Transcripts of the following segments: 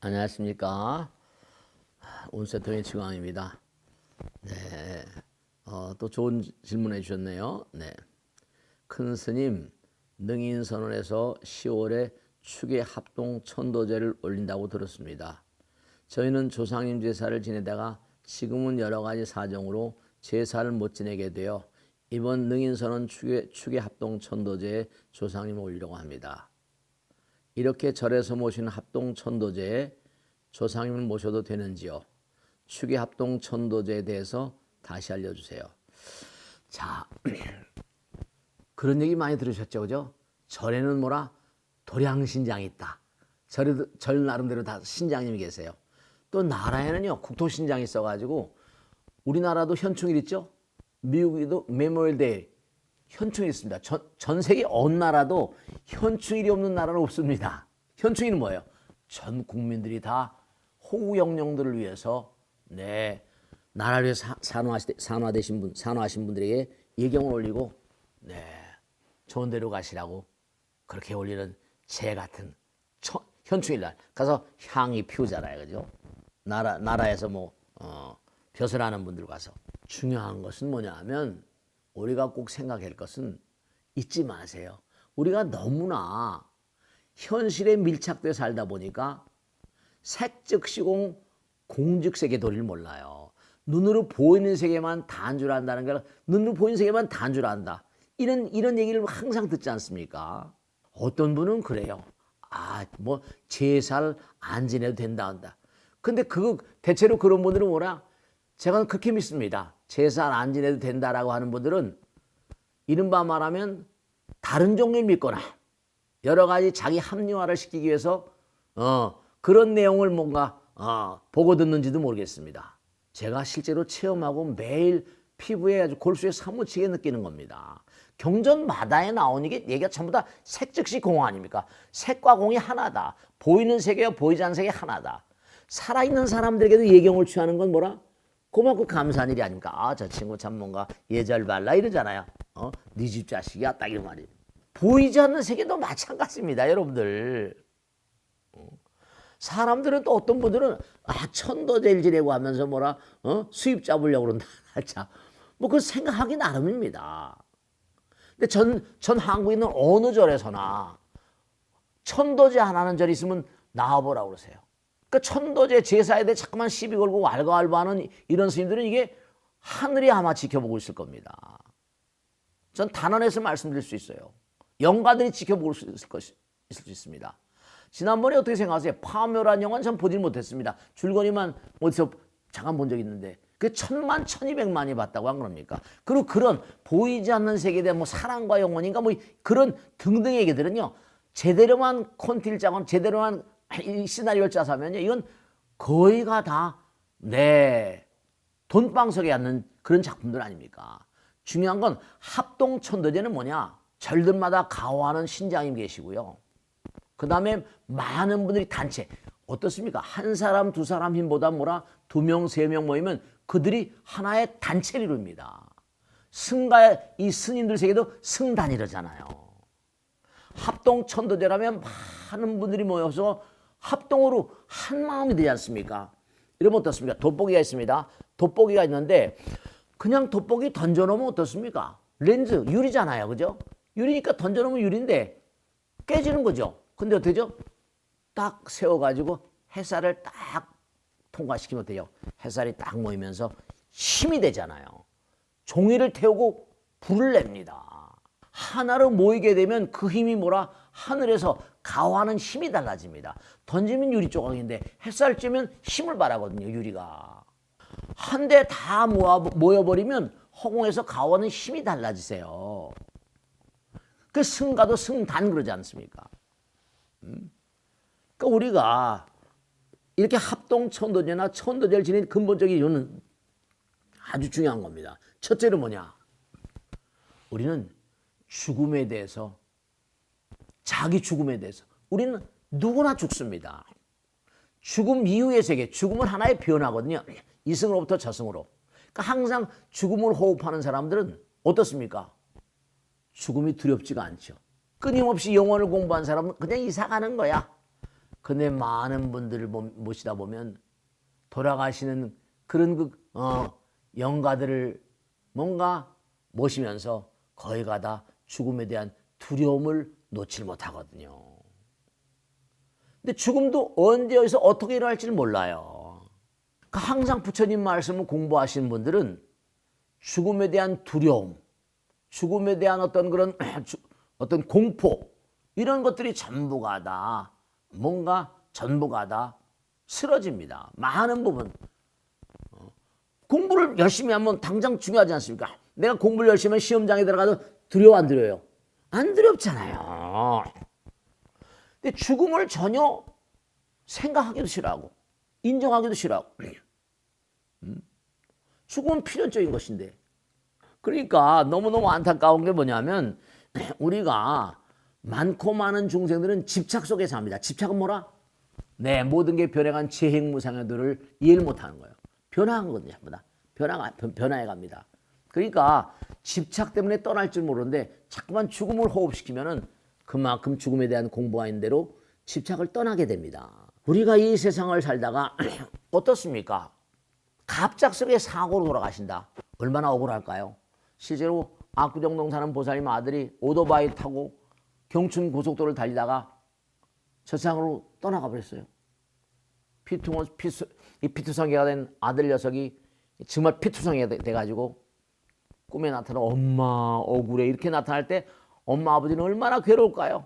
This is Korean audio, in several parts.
안녕하십니까. 온세통의 지광입니다. 네, 또 좋은 질문해 주셨네요. 네, 큰 스님 능인선언에서 10월에 축의 합동 천도제를 올린다고 들었습니다. 저희는 조상님 제사를 지내다가 지금은 여러 가지 사정으로 제사를 못 지내게 되어 이번 능인선언 축의 합동 천도제에 조상님을 올리려고 합니다. 이렇게 절에서 모시는 합동 천도제에 조상님을 모셔도 되는지요? 축의 합동 천도제에 대해서 다시 알려주세요. 자, 그런 얘기 많이 들으셨죠, 그죠? 절에는 뭐라 도량신장이 있다. 절 나름대로 다 신장님이 계세요. 또 나라에는요 국토신장이 있어가지고 우리나라도 현충일 있죠? 미국에도 메모리얼데이 현충일 있습니다. 전 세계 어느 나라도 현충일이 없는 나라는 없습니다. 현충일은 뭐예요? 전 국민들이 다 호우 영령들을 위해서 나라를 위해서 산화하신 분들에게 예경을 올리고 좋은 데로 가시라고 그렇게 올리는 제 같은 현충일날 가서 향이 피우잖아요, 그죠? 나라에서 벼슬하는 분들 가서 중요한 것은 뭐냐 하면 우리가 꼭 생각할 것은 잊지 마세요. 우리가 너무나 현실에 밀착돼 살다 보니까 색즉시공 공즉세계 도리를 몰라요. 눈으로 보이는 세계만 단주를 한다는 걸 눈으로 보이는 세계만 단주를 한다. 이런 얘기를 항상 듣지 않습니까? 어떤 분은 그래요. 제사를 안 지내도 된다 한다. 근데 대체로 그런 분들은 뭐라? 제가 그렇게 믿습니다. 제사를 안 지내도 된다라고 하는 분들은 이른바 말하면 다른 종교를 믿거나 여러 가지 자기 합리화를 시키기 위해서 그런 내용을 뭔가 보고 듣는지도 모르겠습니다. 제가 실제로 체험하고 매일 피부에 아주 골수에 사무치게 느끼는 겁니다. 경전마다에 나오는 게 얘기가 전부 다 색즉시 공 아닙니까? 색과 공이 하나다. 보이는 세계와 보이지 않는 세계 하나다. 살아있는 사람들에게도 예경을 취하는 건 뭐라? 고맙고 감사한 일이 아닙니까? 저 친구 참 뭔가 예절 발라 이러잖아요. 네 집 자식이야 딱 이런 말이에요. 보이지 않는 세계도 마찬가지입니다, 여러분들. 사람들은 또 어떤 분들은 천도제를 지내고 하면서 수입 잡으려고 그런다. 그 생각하기 나름입니다. 근데 전 한국에 있는 어느 절에서나 천도제 하나는 절 있으면 나와보라고 그러세요. 그러니까 천도제 제사에 대해 자꾸만 시비 걸고 왈가왈부하는 이런 스님들은 이게 하늘이 아마 지켜보고 있을 겁니다. 전 단언해서 말씀드릴 수 있어요. 영가들이 지켜볼 수 있을 수 있습니다. 지난번에 어떻게 생각하세요? 파묘란 영화는 전 보질 못했습니다. 줄거리만 어디서 잠깐 본 적이 있는데 그 1000만, 1200만이 봤다고 한 겁니까? 그리고 그런 보이지 않는 세계에 대한 사랑과 영혼인가 그런 등등 얘기들은요. 제대로만 콘티를 짜거나 제대로만 시나리오를 짜서 하면요. 이건 거의가 다 돈방석에 앉는 그런 작품들 아닙니까? 중요한 건 합동천도제는 뭐냐? 절들마다 가호하는 신장님 계시고요. 그 다음에 많은 분들이 단체 어떻습니까? 한 사람 두 사람 힘보다 2명 3명 모이면 그들이 하나의 단체를 이룹니다. 승가의 이 스님들 세계도 승단이러잖아요. 합동천도제라면 많은 분들이 모여서 합동으로 한 마음이 되지 않습니까? 이러면 어떻습니까? 돋보기가 있습니다. 돋보기가 있는데 그냥 돋보기 던져놓으면 어떻습니까? 렌즈 유리잖아요, 그죠? 유리니까 던져놓으면 유리인데 깨지는 거죠. 근데 어떻게죠? 딱 세워가지고 햇살을 딱 통과시키면 돼요. 햇살이 딱 모이면서 힘이 되잖아요. 종이를 태우고 불을 냅니다. 하나로 모이게 되면 그 힘이 하늘에서 가호하는 힘이 달라집니다. 던지면 유리 조각인데 햇살 쬐면 힘을 발하거든요, 유리가. 한 대 다 모여버리면 허공에서 가호하는 힘이 달라지세요. 그 승가도 승단 그러지 않습니까? 그러니까 우리가 이렇게 합동천도제나 천도제를 지내는 근본적인 이유는 아주 중요한 겁니다. 첫째는 뭐냐? 우리는 죽음에 대해서 자기 죽음에 대해서 우리는 누구나 죽습니다. 죽음 이후의 세계, 죽음은 하나의 변화거든요. 이승으로부터 저승으로. 그러니까 항상 죽음을 호흡하는 사람들은 어떻습니까? 죽음이 두렵지가 않죠. 끊임없이 영혼을 공부한 사람은 그냥 이사 가는 거야. 근데 많은 분들을 모시다 보면 돌아가시는 그런 영가들을 뭔가 모시면서 거의 가다 죽음에 대한 두려움을 놓질 못하거든요. 근데 죽음도 언제 어디서 어떻게 일어날지를 몰라요. 항상 부처님 말씀을 공부하시는 분들은 죽음에 대한 두려움, 죽음에 대한 어떤 그런 어떤 공포 이런 것들이 전부가 다 뭔가 전부가 다 쓰러집니다. 많은 부분. 공부를 열심히 하면 당장 중요하지 않습니까? 내가 공부를 열심히 하면 시험장에 들어가도 두려워 안 두려워요? 안 두렵잖아요. 근데 죽음을 전혀 생각하기도 싫어하고 인정하기도 싫어하고 죽음은 필연적인 것인데 그러니까 너무너무 안타까운 게 뭐냐면 우리가 많고 많은 중생들은 집착 속에 삽니다. 집착은 뭐라? 네, 모든 게 변해간 재행무상여들을 이해를 못하는 거예요. 변화한 거거든요. 변화해 갑니다. 그러니까 집착 때문에 떠날 줄 모르는데 자꾸만 죽음을 호흡시키면은 그만큼 죽음에 대한 공부가 있는 대로 집착을 떠나게 됩니다. 우리가 이 세상을 살다가 어떻습니까? 갑작스럽게 사고로 돌아가신다. 얼마나 억울할까요? 실제로 압구정동 사는 보살님 아들이 오토바이 타고 경춘 고속도로를 달리다가 저 세상으로 떠나가 버렸어요. 피투성이가 된 아들 녀석이 정말 피투성이가 돼가지고 꿈에 나타나 엄마 억울해 이렇게 나타날 때 엄마 아버지는 얼마나 괴로울까요?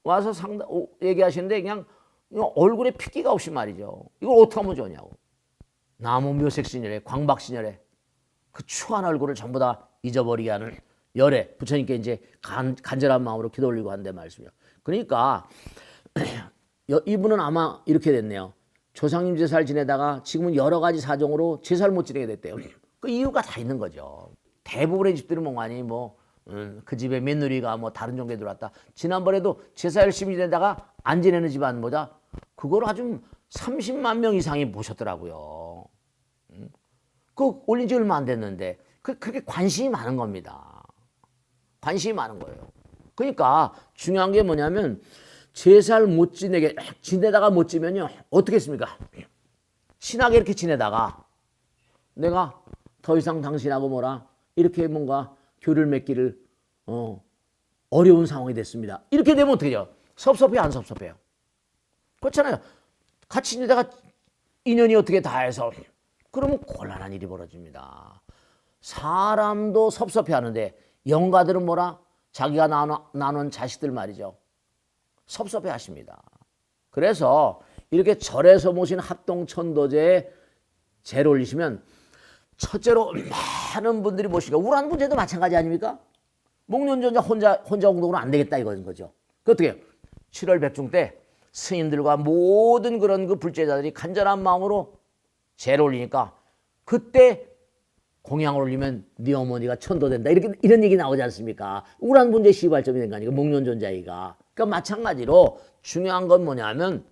와서 얘기하시는데 그냥 얼굴에 핏기가 없이 말이죠. 이걸 어떻게 하면 좋냐고. 나무 묘색신열에 광박신열에 그 추한 얼굴을 전부 다 잊어버리게 하는 열애 부처님께 이제 간절한 마음으로 기도 올리고 한데 말씀이요. 그러니까 이분은 아마 이렇게 됐네요. 조상님 제사를 지내다가 지금은 여러 가지 사정으로 제사를 못 지내게 됐대요. 그 이유가 다 있는 거죠. 대부분의 집들은 몽환이 그 집에 며느리가 다른 종교에 들어왔다. 지난번에도 제사 열심히 지내다가 안 지내는 집안보다 그걸 아주 30만 명 이상이 모셨더라고요. 그 올린 지 얼마 안 됐는데 그렇게 관심이 많은 겁니다. 관심이 많은 거예요. 그러니까 중요한 게 뭐냐면 제사를 못 지내다가 못 지면요 어떻게 했습니까? 신하게 이렇게 지내다가 내가 더 이상 당신하고 이렇게 뭔가 교를 맺기를 어려운 상황이 됐습니다. 이렇게 되면 어떻게 해요? 섭섭해요, 안 섭섭해요? 그렇잖아요. 같이 지내다가 인연이 어떻게 닿아서 그러면 곤란한 일이 벌어집니다. 사람도 섭섭해하는데 영가들은 자기가 나눈 자식들 말이죠. 섭섭해하십니다. 그래서 이렇게 절에서 모신 합동천도제에 제를 올리시면 첫째로 많은 분들이 모시고 우란 문제도 마찬가지 아닙니까? 목련존자 혼자 공동으로 안 되겠다 이거인 거죠. 그 어떻게 해요? 7월 백중 때 스님들과 모든 그런 불제자들이 간절한 마음으로 제를 올리니까 그때 공양을 올리면 네 어머니가 천도된다 이런 얘기 나오지 않습니까? 우란 문제 시발점이 된 거 아니에요? 목련존자이가. 그러니까 마찬가지로 중요한 건 뭐냐면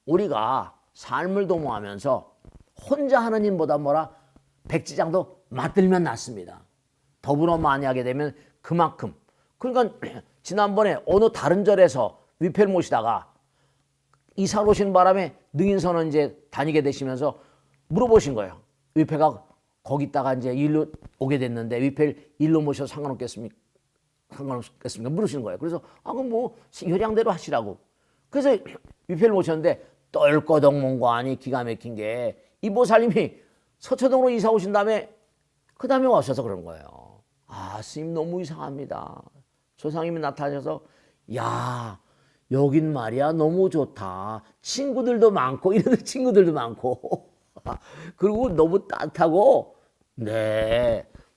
우리가 삶을 도모하면서 혼자 하는 일보다 백지장도 맞들면 낫습니다. 더불어 많이 하게 되면 그만큼. 그러니까 지난번에 어느 다른 절에서 위패를 모시다가 이사 오신 바람에 능인선언 이제 다니게 되시면서 물어보신 거예요. 위패가 거기다가 이제 일로 오게 됐는데 위패를 일로 모셔도 상관없겠습니까? 물으시는 거예요. 그래서 그럼 요량대로 하시라고. 그래서 위패를 모셨는데 똘꼬동몽관이 기가 막힌 게 이 보살님이 서초동으로 이사 오신 다음에 그 다음에 와셔서 그런 거예요. 스님 너무 이상합니다. 조상님이 나타나셔서 야 여긴 말이야 너무 좋다. 친구들도 많고 이런 친구들도 많고 그리고 너무 따뜻하고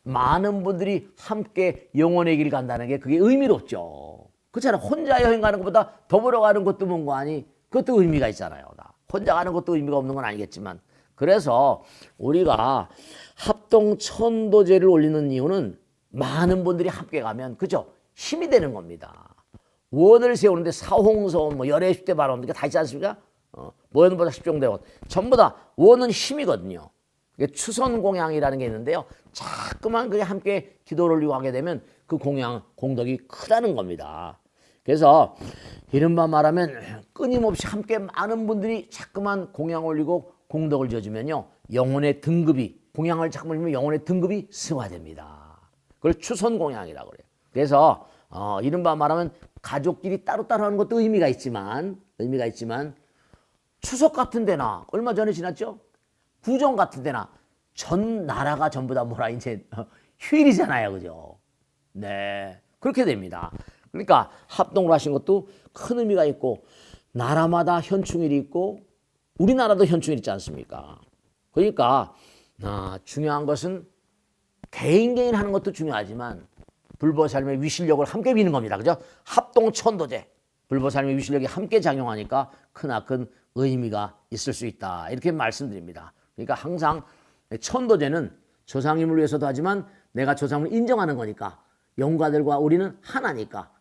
많은 분들이 함께 영원의 길 간다는 게 그게 의미롭죠. 그렇잖아요. 혼자 여행 가는 것보다 더불어 가는 것도 뭔가하니 그것도 의미가 있잖아요. 혼자 가는 것도 의미가 없는 건 아니겠지만 그래서 우리가 합동천도제를 올리는 이유는 많은 분들이 함께 가면 그죠? 힘이 되는 겁니다. 원을 세우는데 사홍서원 열애십대 발언 다 있지 않습니까? 모현보다 십종대원 전부 다 원은 힘이거든요. 추선공양이라는 게 있는데요. 자꾸만 그게 함께 기도를 올리고 하게 되면 그 공덕이 크다는 겁니다. 그래서 이른바 말하면 끊임없이 함께 많은 분들이 자꾸만 공양 올리고 공덕을 지어주면요, 영혼의 등급이, 공양을 자꾸 올리면 영혼의 등급이 승화됩니다. 그걸 추선 공양이라고 그래요. 그래서 이른바 말하면 가족끼리 따로따로 하는 것도 의미가 있지만 추석 같은 데나 얼마 전에 지났죠? 구정 같은 데나 전 나라가 전부 다 뭐라 이제 휴일이잖아요. 그죠? 네. 그렇게 됩니다. 그러니까 합동을 하신 것도 큰 의미가 있고, 나라마다 현충일이 있고 우리나라도 현충일 있지 않습니까? 그러니까 중요한 것은 개인 하는 것도 중요하지만 불보살님의 위실력을 함께 비는 겁니다. 그죠? 합동천도제. 불보살님의 위실력이 함께 작용하니까 크나큰 의미가 있을 수 있다. 이렇게 말씀드립니다. 그러니까 항상 천도제는 조상님을 위해서도 하지만 내가 조상을 인정하는 거니까, 영가들과 우리는 하나니까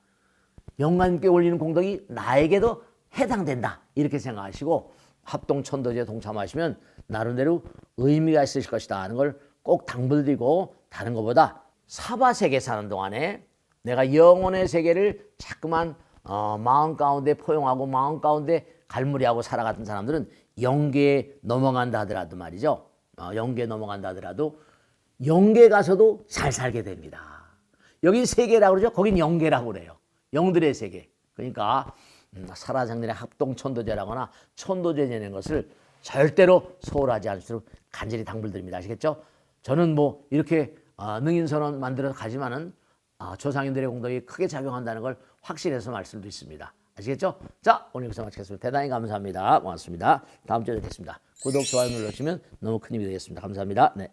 영가님께 올리는 공덕이 나에게도 해당된다. 이렇게 생각하시고 합동천도제에 동참하시면 나름대로 의미가 있으실 것이다 하는 걸 꼭 당부드리고, 다른 것보다 사바세계 사는 동안에 내가 영혼의 세계를 자꾸만 마음 가운데 포용하고 마음 가운데 갈무리하고 살아갔던 사람들은 영계에 넘어간다 하더라도 말이죠. 영계에 넘어간다 하더라도 영계 가서도 잘 살게 됩니다. 여긴 세계라고 그러죠. 거긴 영계라고 그래요. 영들의 세계. 그러니까 살아장년의 합동천도제라거나 천도제 지내는 것을 절대로 소홀하지 않도록 간절히 당부드립니다. 아시겠죠? 저는 뭐 이렇게 능인선언 만들어서 가지만은 조상님들의 공덕이 크게 작용한다는 걸 확신해서 말씀드리겠습니다. 아시겠죠? 자, 오늘 여기서 마치겠습니다. 대단히 감사합니다. 고맙습니다. 다음 주에 뵙겠습니다. 구독, 좋아요 눌러주시면 너무 큰 힘이 되겠습니다. 감사합니다. 네.